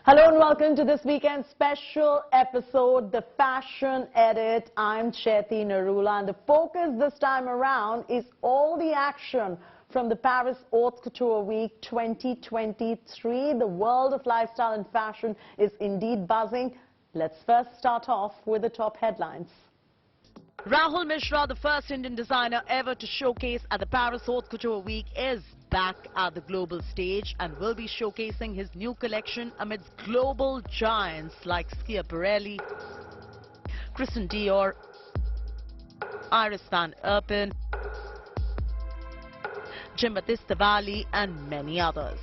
Hello and welcome to this weekend's special episode, The Fashion Edit. I'm Chetty Narula, and the focus this time around is all the action from the Paris Haute Couture Week 2023. The world of lifestyle and fashion is indeed buzzing. Let's first start off with the top headlines. Rahul Mishra, the first Indian designer ever to showcase at the Paris Haute Couture Week, is back at the global stage and will be showcasing his new collection amidst global giants like Schiaparelli, Christian Dior, Iris Van Herpen, Jean-Baptiste Valli and many others.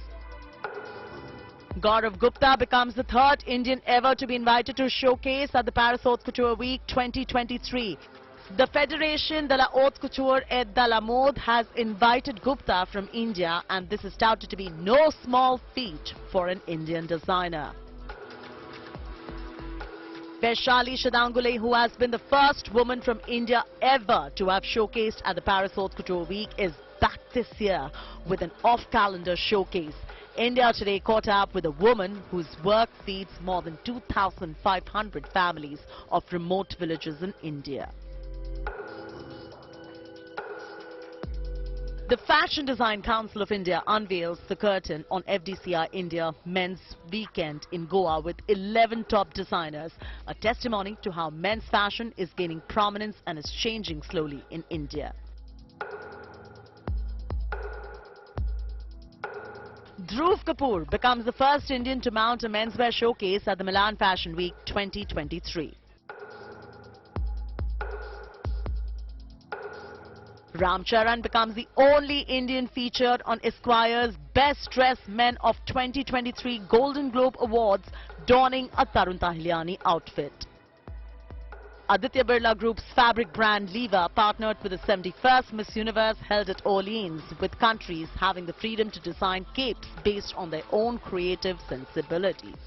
Gaurav Gupta becomes the third Indian ever to be invited to showcase at the Paris Haute Couture Week 2023. The Fédération de la Haute Couture et de la Mode has invited Gupta from India, and this is touted to be no small feat for an Indian designer. Vaishali Shadangule, who has been the first woman from India ever to have showcased at the Paris Haute Couture Week, is back this year with an off-calendar showcase. India Today caught up with a woman whose work feeds more than 2,500 families of remote villages in India. The Fashion Design Council of India unveils the curtain on FDCI India Men's Weekend in Goa with 11 top designers, a testimony to how men's fashion is gaining prominence and is changing slowly in India. Dhruv Kapoor becomes the first Indian to mount a menswear showcase at the Milan Fashion Week 2023. Ram Charan becomes the only Indian featured on Esquire's Best Dressed Men of 2023 Golden Globe Awards, donning a Tarun Tahiliani outfit. Aditya Birla Group's fabric brand Leva partnered with the 71st Miss Universe held at Orleans, with countries having the freedom to design capes based on their own creative sensibilities.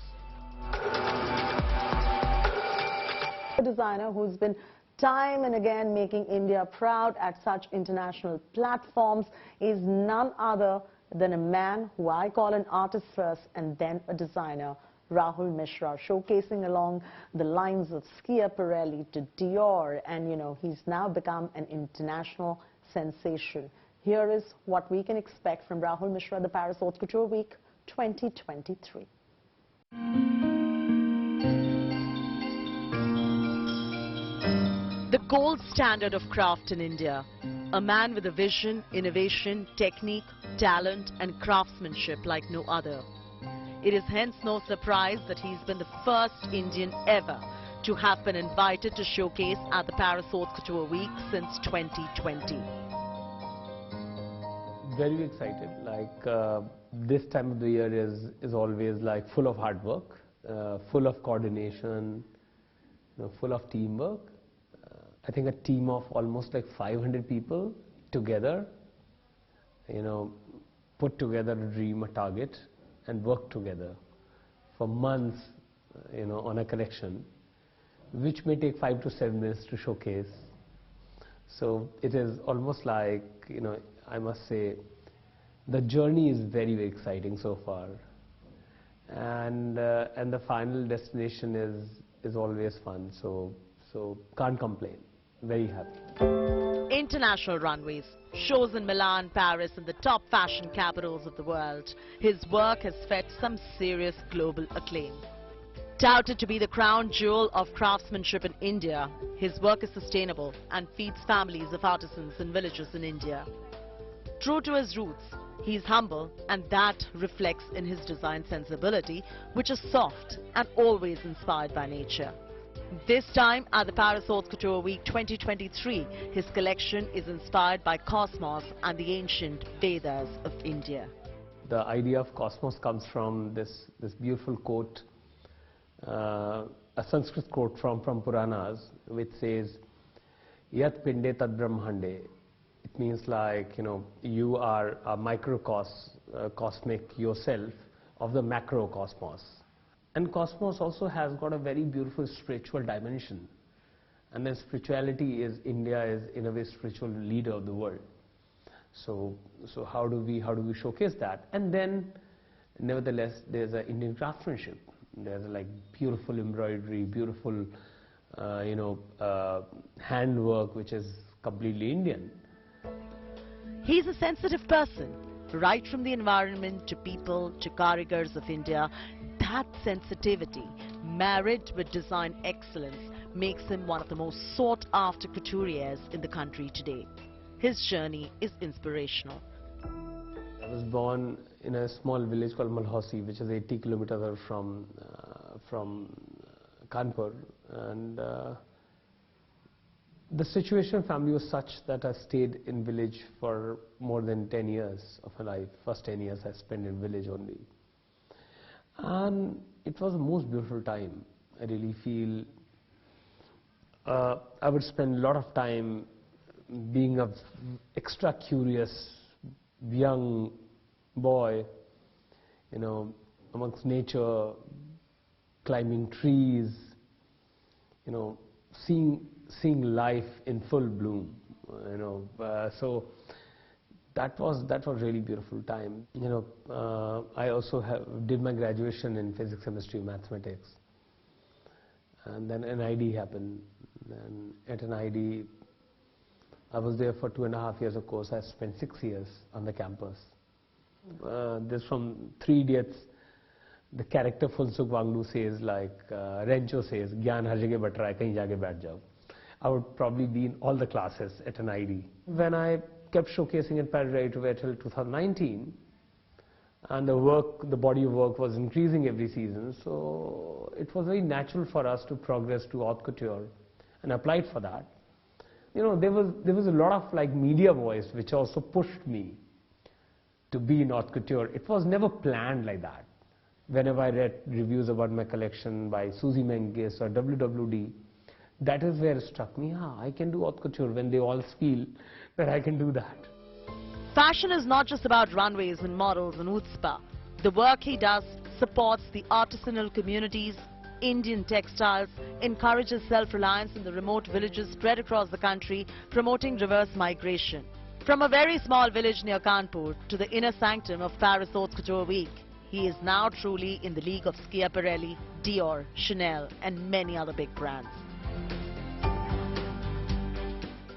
A designer who's been time and again making India proud at such international platforms is none other than a man who I call an artist first and then a designer, Rahul Mishra, showcasing along the lines of Schiaparelli to Dior, and he's now become an international sensation. Here is what we can expect from Rahul Mishra, the Paris Haute Couture Week 2023. The gold standard of craft in India, a man with a vision, innovation, technique, talent and craftsmanship like no other. It is hence no surprise that he's been the first Indian ever to have been invited to showcase at the Paris Haute Couture Week since 2020. Very excited. This time of the year is always full of hard work, full of coordination, full of teamwork. I think a team of almost 500 people together, put together a dream, a target, and work together for months, on a collection, which may take 5 to 7 minutes to showcase. So it is almost I must say, the journey is very, very exciting so far, and the final destination is always fun. So can't complain. Very happy. International runways, shows in Milan, Paris and the top fashion capitals of the world. His work has fetched some serious global acclaim. Touted to be the crown jewel of craftsmanship in India, his work is sustainable and feeds families of artisans in villages in India. True to his roots, he is humble, and that reflects in his design sensibility, which is soft and always inspired by nature. This time at the Paris Haute Couture Week 2023, his collection is inspired by cosmos and the ancient Vedas of India. The idea of cosmos comes from this beautiful quote, a Sanskrit quote from Puranas, which says, Yat pinde tad brahmande. It means you are a microcosmic yourself of the macrocosmos. And cosmos also has got a very beautiful spiritual dimension. And then spirituality is, India is in a way spiritual leader of the world. So how do we showcase that? And then nevertheless there's an Indian craftsmanship. There's like beautiful embroidery, beautiful, handwork, which is completely Indian. He's a sensitive person, right from the environment to people to Couturiers of India. That sensitivity, married with design excellence, makes him one of the most sought-after couturiers in the country today. His journey is inspirational. I was born in a small village called Malhausi, which is 80 kilometers away from Kanpur, and the situation of family was such that I stayed in village for more than 10 years of my life. First 10 years I spent in village only, and it was the most beautiful time. I really feel I would spend a lot of time being a extra curious young boy, amongst nature, climbing trees, seeing life in full bloom, so that was really beautiful time. I also did my graduation in physics, chemistry, mathematics, and then NID happened, and at NID I was there for 2.5 years of course. I spent 6 years on the campus. This from 3 Idiots, the character Funsuk Wangdu says, like Rencho says, Gyan har jagah bat raha hai, kahin jaake baith jao. I would probably be in all the classes at an ID. When I kept showcasing at Paris Ready to Wear till 2019, and the body of work was increasing every season, so it was very natural for us to progress to haute couture, and I applied for that. There was a lot of like media voice which also pushed me to be in haute couture. It was never planned like that. Whenever I read reviews about my collection by Suzy Menkes or WWD, that is where it struck me, I can do haute couture, when they all feel that I can do that. Fashion is not just about runways and models and utspa. The work he does supports the artisanal communities, Indian textiles, encourages self-reliance in the remote villages spread across the country, promoting reverse migration. From a very small village near Kanpur to the inner sanctum of Paris Haute Couture Week, he is now truly in the league of Schiaparelli, Dior, Chanel and many other big brands.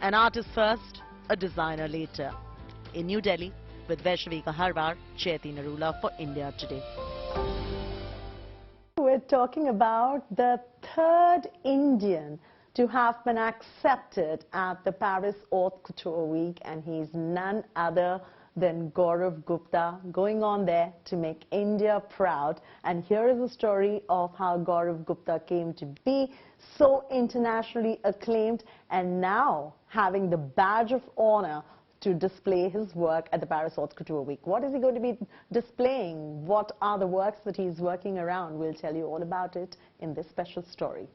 An artist first, a designer later. In New Delhi, with Vaishali Harbar, Chaiti Narula for India Today. We're talking about the third Indian to have been accepted at the Paris Haute Couture Week, and he's none other than Gaurav Gupta, going on there to make India proud. And here is the story of how Gaurav Gupta came to be so internationally acclaimed and now having the badge of honor to display his work at the Paris Haute Couture Week. What is he going to be displaying? What are the works that he's working around? We'll tell you all about it in this special story.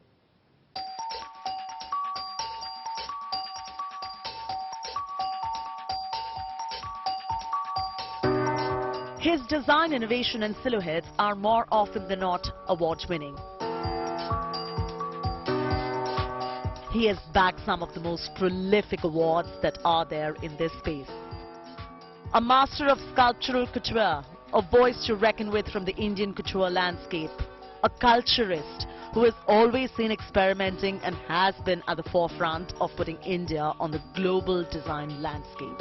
His design, innovation and silhouettes are more often than not award-winning. He has bagged some of the most prolific awards that are there in this space. A master of sculptural couture, a voice to reckon with from the Indian couture landscape, a culturist who is always seen experimenting and has been at the forefront of putting India on the global design landscape.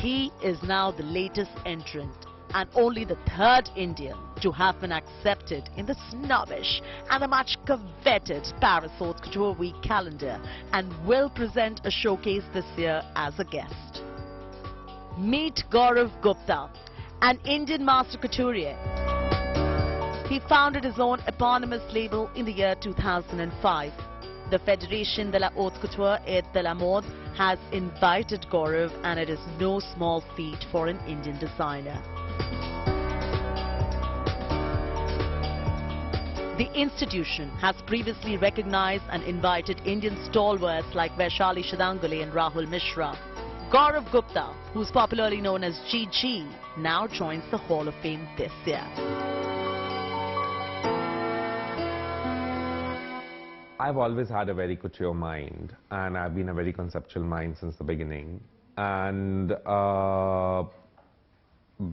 He is now the latest entrant and only the third Indian to have been accepted in the snobbish and the much coveted Paris Haute Couture Week calendar, and will present a showcase this year as a guest. Meet Gaurav Gupta, an Indian master couturier. He founded his own eponymous label in the year 2005. The Fédération de la Haute Couture et de la Mode has invited Gaurav, and it is no small feat for an Indian designer. The institution has previously recognized and invited Indian stalwarts like Vaishali, Shadangule and Rahul Mishra. Gaurav Gupta, who's popularly known as GG, now joins the Hall of Fame this year. I've always had a very couture mind, and I've been a very conceptual mind since the beginning. And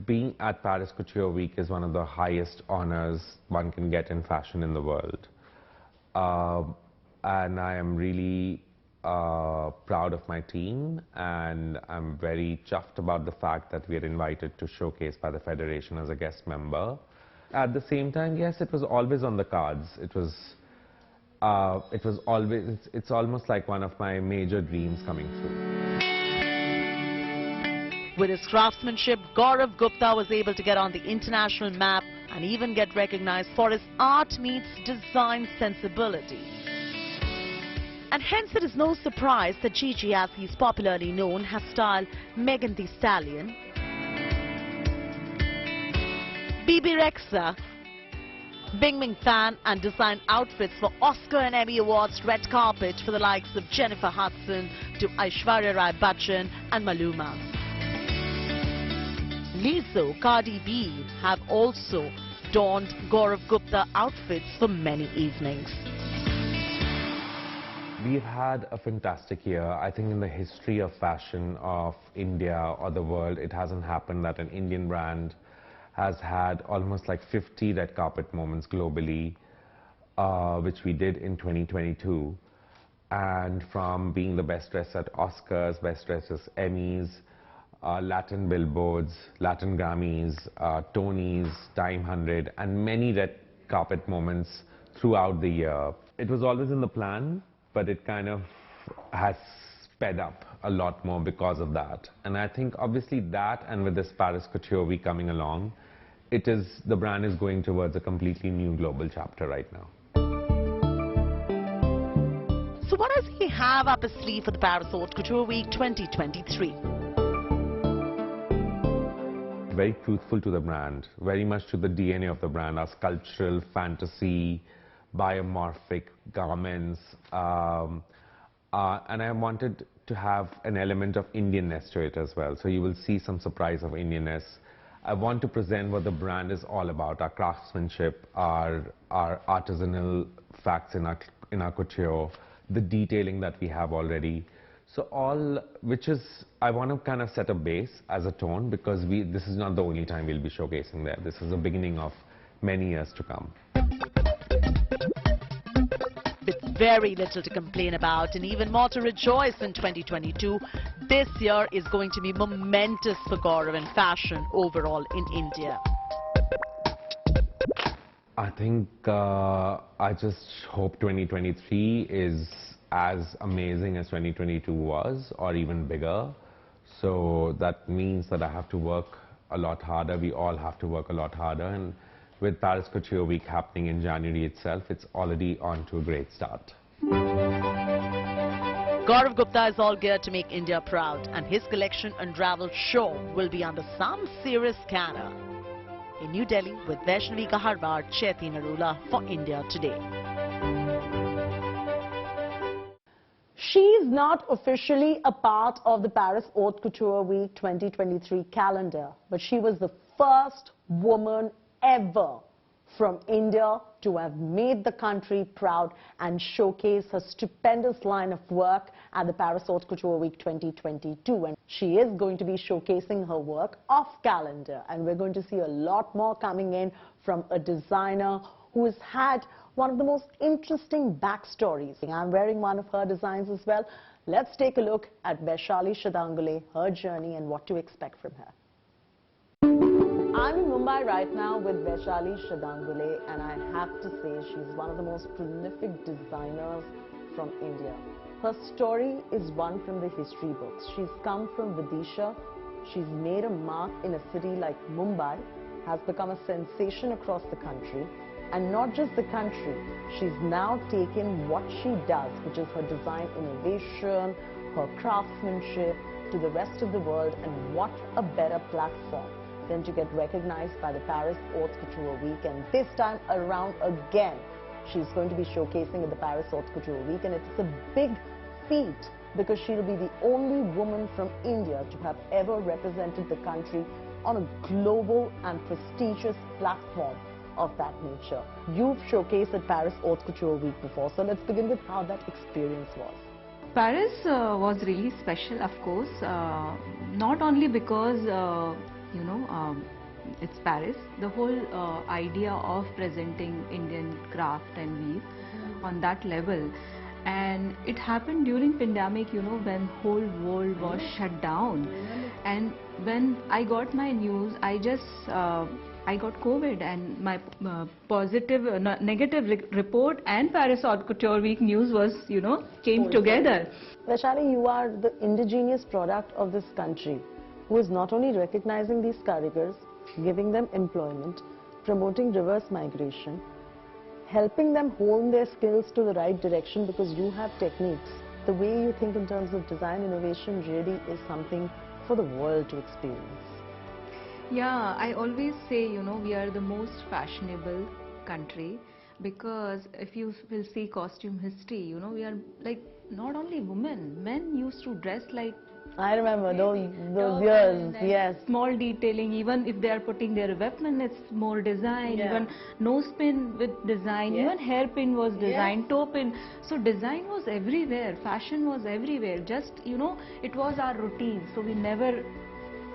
being at Paris Couture Week is one of the highest honors one can get in fashion in the world. And I am really proud of my team, and I'm very chuffed about the fact that we are invited to showcase by the Federation as a guest member. At the same time, yes, it was always on the cards. It's almost like one of my major dreams coming true. With his craftsmanship, Gaurav Gupta was able to get on the international map and even get recognized for his art meets design sensibility. And hence it is no surprise that Gigi, as he's popularly known, has styled Megan Thee Stallion, Bibi Rexa, Bing Bing Fan, and designed outfits for Oscar and Emmy Awards red carpet for the likes of Jennifer Hudson to Aishwarya Rai Bachchan and Maluma. Lizzo, Cardi B have also donned Gaurav Gupta outfits for many evenings. We've had a fantastic year. I think in the history of fashion of India or the world, it hasn't happened that an Indian brand has had almost like 50 red carpet moments globally, which we did in 2022. And from being the best dressed at Oscars, best dresses Emmys, Latin billboards, Latin Grammys, Tonys, Time 100, and many red carpet moments throughout the year. It was always in the plan, but it kind of has sped up a lot more because of that. And I think obviously that, and with this Paris Couture Week coming along, the brand is going towards a completely new global chapter right now. So what does he have up his sleeve for the Paris Haute Couture Week 2023? Very truthful to the brand, very much to the DNA of the brand, our sculptural, fantasy, biomorphic garments. And I wanted to have an element of Indianness to it as well. So you will see some surprise of Indianness. I want to present what the brand is all about, our craftsmanship, our artisanal facts in our couture, the detailing that we have already. So I want to kind of set a base as a tone, because this is not the only time we'll be showcasing there. This is the beginning of many years to come. With very little to complain about and even more to rejoice in 2022, this year is going to be momentous for Gaurav and fashion overall in India. I think I just hope 2023 is as amazing as 2022 was, or even bigger. So that means that I have to work a lot harder. We all have to work a lot harder. And with Paris Couture Week happening in January itself, it's already on to a great start. Gaurav Gupta is all geared to make India proud, and his collection Unraveled show will be under some serious scanner. In New Delhi with Vaishali Cheti Narula for India Today. She's not officially a part of the Paris Haute Couture Week 2023 calendar, but she was the first woman ever from India to have made the country proud and showcase her stupendous line of work at the Paris Haute Couture Week 2022. And she is going to be showcasing her work off calendar, and we're going to see a lot more coming in from a designer who has had one of the most interesting backstories. I'm wearing one of her designs as well. Let's take a look at Vaishali Shadangule, her journey, and what to expect from her. I'm in Mumbai right now with Vaishali Shadangule, and I have to say she's one of the most prolific designers from India. Her story is one from the history books. She's come from Vidisha. She's made a mark in a city like Mumbai, has become a sensation across the country. And not just the country, she's now taken what she does, which is her design innovation, her craftsmanship, to the rest of the world. And what a better platform than to get recognized by the Paris Haute Couture Week. And this time around again, she's going to be showcasing at the Paris Haute Couture Week. And it's a big feat, because she'll be the only woman from India to have ever represented the country on a global and prestigious platform of that nature. You've showcased at Paris Haute Couture Week before, so let's begin with how that experience was. Paris was really special, of course, not only because, you know, it's Paris. The whole idea of presenting Indian craft and weave on that level. And it happened during pandemic, you know, when whole world was shut down. And when I got my news, I got COVID, and my negative report and Paris Haute Couture Week news was, you know, came together. Vaishali, you are the indigenous product of this country, who is not only recognizing these karigars, giving them employment, promoting reverse migration, helping them hone their skills to the right direction because you have techniques. The way you think in terms of design innovation really is something for the world to experience. Yeah, I always say, you know, we are the most fashionable country, because if you will see costume history, you know, we are like not only women, men used to dress like, I remember those years, yes. Small detailing, even if they are putting their weapon, it's more design, even nose pin with design, even hairpin was design, toe pin. So design was everywhere, fashion was everywhere, just, you know, it was our routine. So we never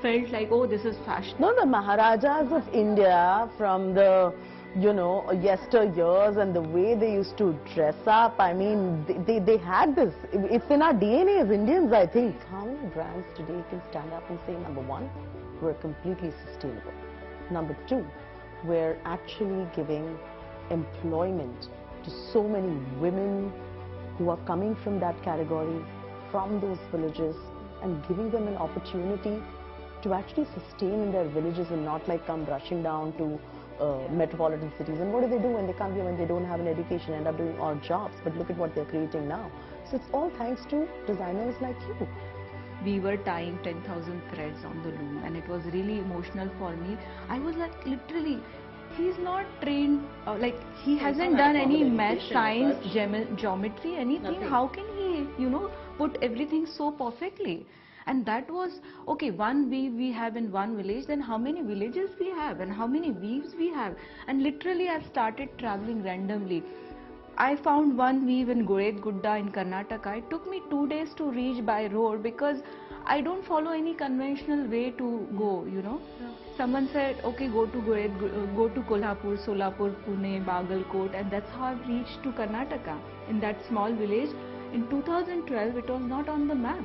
felt like, oh, this is fashion. No, the Maharajas of India from the, you know, yesteryears and the way they used to dress up, I mean, they had this. It's in our DNA as Indians, I think. How many brands today can stand up and say, number one, we're completely sustainable. Number two, we're actually giving employment to so many women who are coming from that category, from those villages, and giving them an opportunity to actually sustain in their villages and not like come rushing down to metropolitan cities. And what do they do when they come here when they don't have an education, end up doing odd jobs? But look at what they're creating now. So it's all thanks to designers like you. We were tying 10,000 threads on the loom, and it was really emotional for me. I was like, literally, he's not trained, like he hasn't done any math, science, geometry, anything. Nothing. How can he, you know, put everything so perfectly? And that was, okay, one weave we have in one village, then how many villages we have and how many weaves we have. And literally I started traveling randomly. I found one weave in Gupta in Karnataka. It took me 2 days to reach by road because I don't follow any conventional way to go, you know. Someone said, okay, go to Kolhapur, Solapur, Pune, Bagalkot, and that's how I've reached to Karnataka in that small village. In 2012, it was not on the map.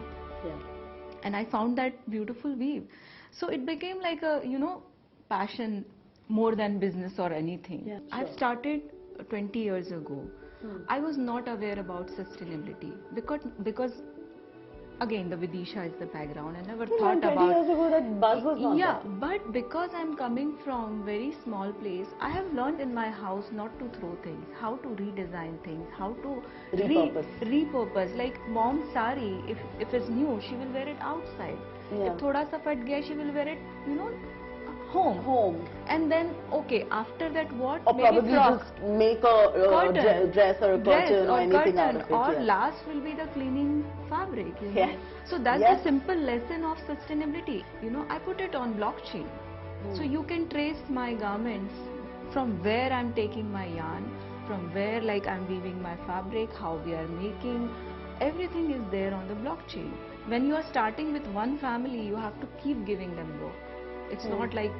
And I found that beautiful weave. So it became like a, you know, passion more than business or anything. I've started 20 years ago. I was not aware about sustainability because again, the Vidisha is the background. I never thought about 20 years ago that buzz was not there. But because I'm coming from very small place, I have learned in my house not to throw things, how to redesign things, how to repurpose. Like mom's sari, if it's new, she will wear it outside. If thoda sa fat gaya, she will wear it, you know, home. And then, okay, after that what? Or maybe probably frock, just make a dress or a curtain or anything out of it. Or last will be the cleaning fabric, you know. So that's a simple lesson of sustainability. You know, I put it on blockchain. So you can trace my garments from where I'm taking my yarn, from where like I'm weaving my fabric, how we are making. Everything is there on the blockchain. When you are starting with one family, you have to keep giving them work. It's not like,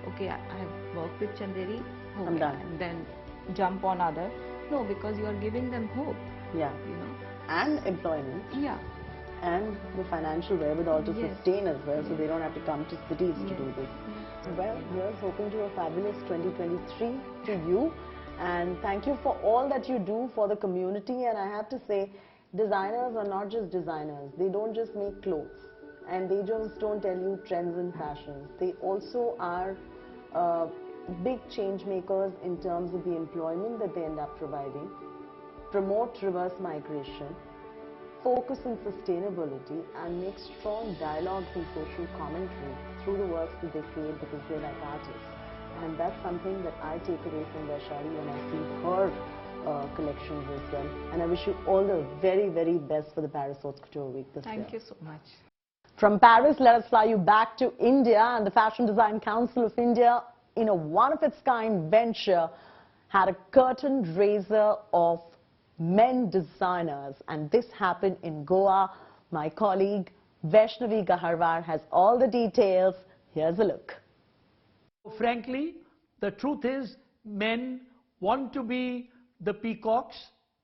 okay, I have worked with Chanderi, I'm done. And then jump on other. No, because you are giving them hope. You know. And employment. And the financial wherewithal to sustain as well, so they don't have to come to cities to do this. Well, here's hoping to a fabulous 2023 to you. And thank you for all that you do for the community. And I have to say, designers are not just designers. They don't just make clothes. And they just don't tell you trends and fashions. They also are big change makers in terms of the employment that they end up providing, promote reverse migration, focus on sustainability, and make strong dialogues and social commentary through the works that they create because they're like artists. And that's something that I take away from Vaishali when I see her collections as well. And I wish you all the very, very best for the Paris Haute Couture Week this year. Thank you so much. From Paris, let us fly you back to India, and the Fashion Design Council of India, in a one-of-its-kind venture, had a curtain raiser of men designers, and this happened in Goa. My colleague Vaishali has all the details. Here's a look. Frankly, the truth is men want to be the peacocks,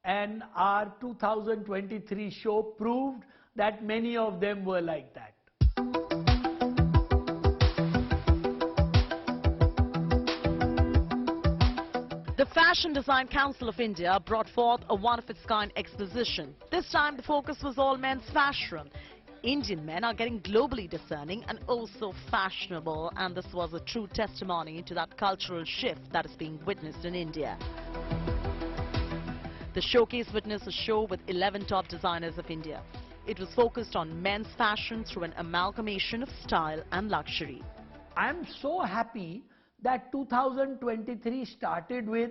and our 2023 show proved that many of them were like that. The Fashion Design Council of India brought forth a one-of-its-kind exposition. This time the focus was all men's fashion. Indian men are getting globally discerning and also fashionable, and this was a true testimony to that cultural shift that is being witnessed in India. The showcase witnessed a show with 11 top designers of India. It was focused on men's fashion through an amalgamation of style and luxury. I'm so happy that 2023 started with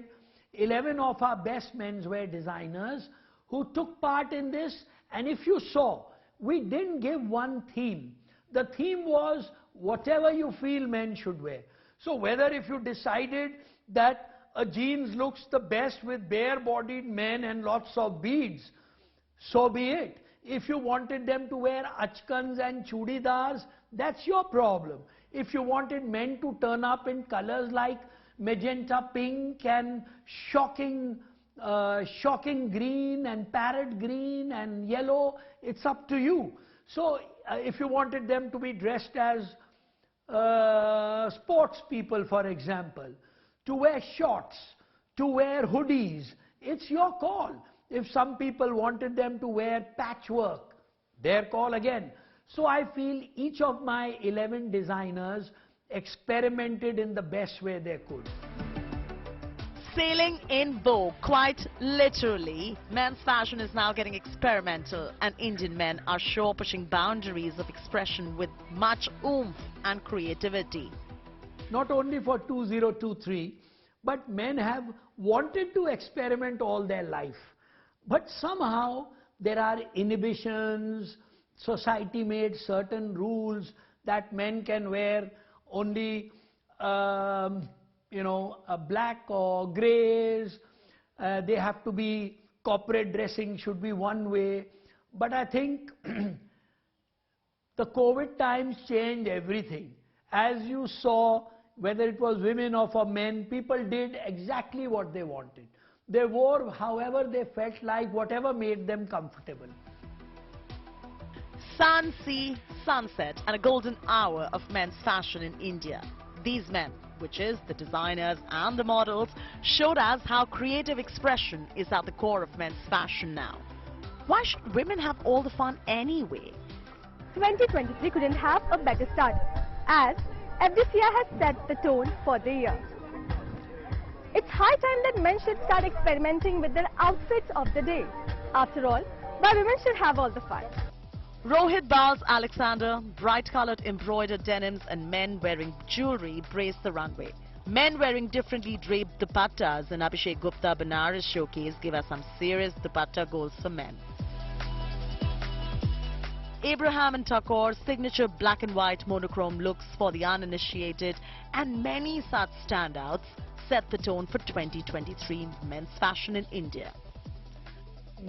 11 of our best menswear designers who took part in this. And if you saw, we didn't give one theme. The theme was whatever you feel men should wear. So whether if you decided that a jeans looks the best with bare-bodied men and lots of beads, so be it. If you wanted them to wear achkans and chudidars, that's your problem. If you wanted men to turn up in colors like magenta pink and shocking green and parrot green and yellow, it's up to you. So if you wanted them to be dressed as sports people, for example, to wear shorts, to wear hoodies, it's your call. If some people wanted them to wear patchwork, their call again. So I feel each of my 11 designers experimented in the best way they could. Sailing in vogue, quite literally. Men's fashion is now getting experimental, and Indian men are sure pushing boundaries of expression with much oomph and creativity. Not only for 2023, but men have wanted to experiment all their life. But somehow there are inhibitions. Society made certain rules that men can wear only black or greys. They have to be, corporate dressing should be one way. But I think the COVID times changed everything. As you saw, whether it was women or for men, people did exactly what they wanted. They wore however they felt like, whatever made them comfortable. Sun, sea, sunset, and a golden hour of men's fashion in India. These men, which is the designers and the models, showed us how creative expression is at the core of men's fashion now. Why should women have all the fun anyway? 2023 couldn't have a better start, as FDCI has set the tone for the year. It's high time that men should start experimenting with their outfits of the day. After all, why women should have all the fun? Rohit Bals Alexander, bright-colored embroidered denims and men wearing jewelry braced the runway. Men wearing differently draped dupattas in Abhishek Gupta Banaras showcase gave us some serious dupatta goals for men. Abraham and Thakur's signature black and white monochrome looks for the uninitiated and many such standouts set the tone for 2023 men's fashion in India.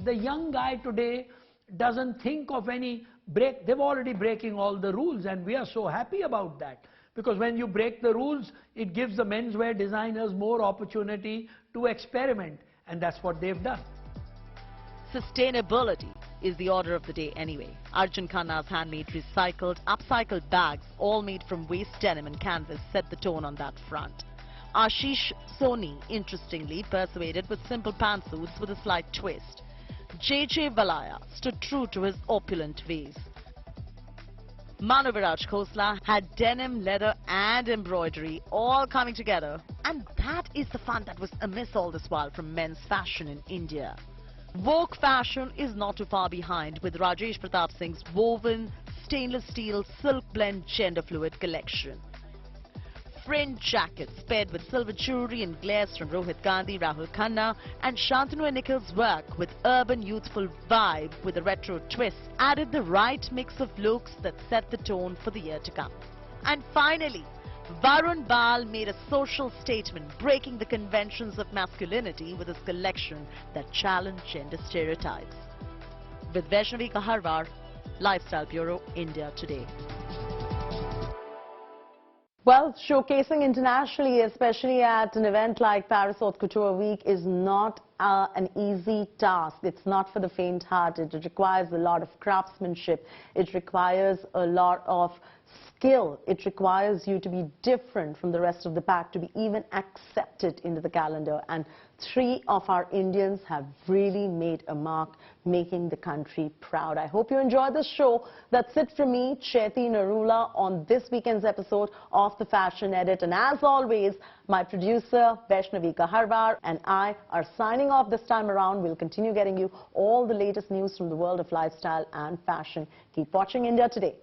The young guy today doesn't think of any break. They're already breaking all the rules, and we are so happy about that. Because when you break the rules, it gives the menswear designers more opportunity to experiment, and that's what they've done. Sustainability is the order of the day anyway. Arjun Khanna's handmade recycled, upcycled bags, all made from waste denim and canvas, set the tone on that front. Ashish Soni, interestingly, persuaded with simple pantsuits with a slight twist. J.J. Valaya stood true to his opulent ways. Manu Viraj Khosla had denim, leather and embroidery all coming together. And that is the fun that was amiss all this while from men's fashion in India. Vogue fashion is not too far behind with Rajesh Pratap Singh's woven stainless steel silk blend gender fluid collection. Fringe jackets paired with silver jewelry and glares from Rohit Gandhi, Rahul Khanna and Shantanu and Nikhil's work with urban youthful vibe with a retro twist added the right mix of looks that set the tone for the year to come. And finally, Varun Bal made a social statement, breaking the conventions of masculinity with his collection that challenged gender stereotypes. With Vaishali Kaharwar, Lifestyle Bureau, India Today. Well, showcasing internationally, especially at an event like Paris Haute Couture Week, is not an easy task. It's not for the faint-hearted. It requires a lot of craftsmanship. It requires a lot of skill. It requires you to be different from the rest of the pack, to be even accepted into the calendar. And 3 of our Indians have really made a mark, making the country proud. I hope you enjoyed this show. That's it from me, Chaiti Narula, on this weekend's episode of The Fashion Edit. And as always, my producer, Vaishnavi Kaharwar, and I are signing off this time around. We'll continue getting you all the latest news from the world of lifestyle and fashion. Keep watching India Today.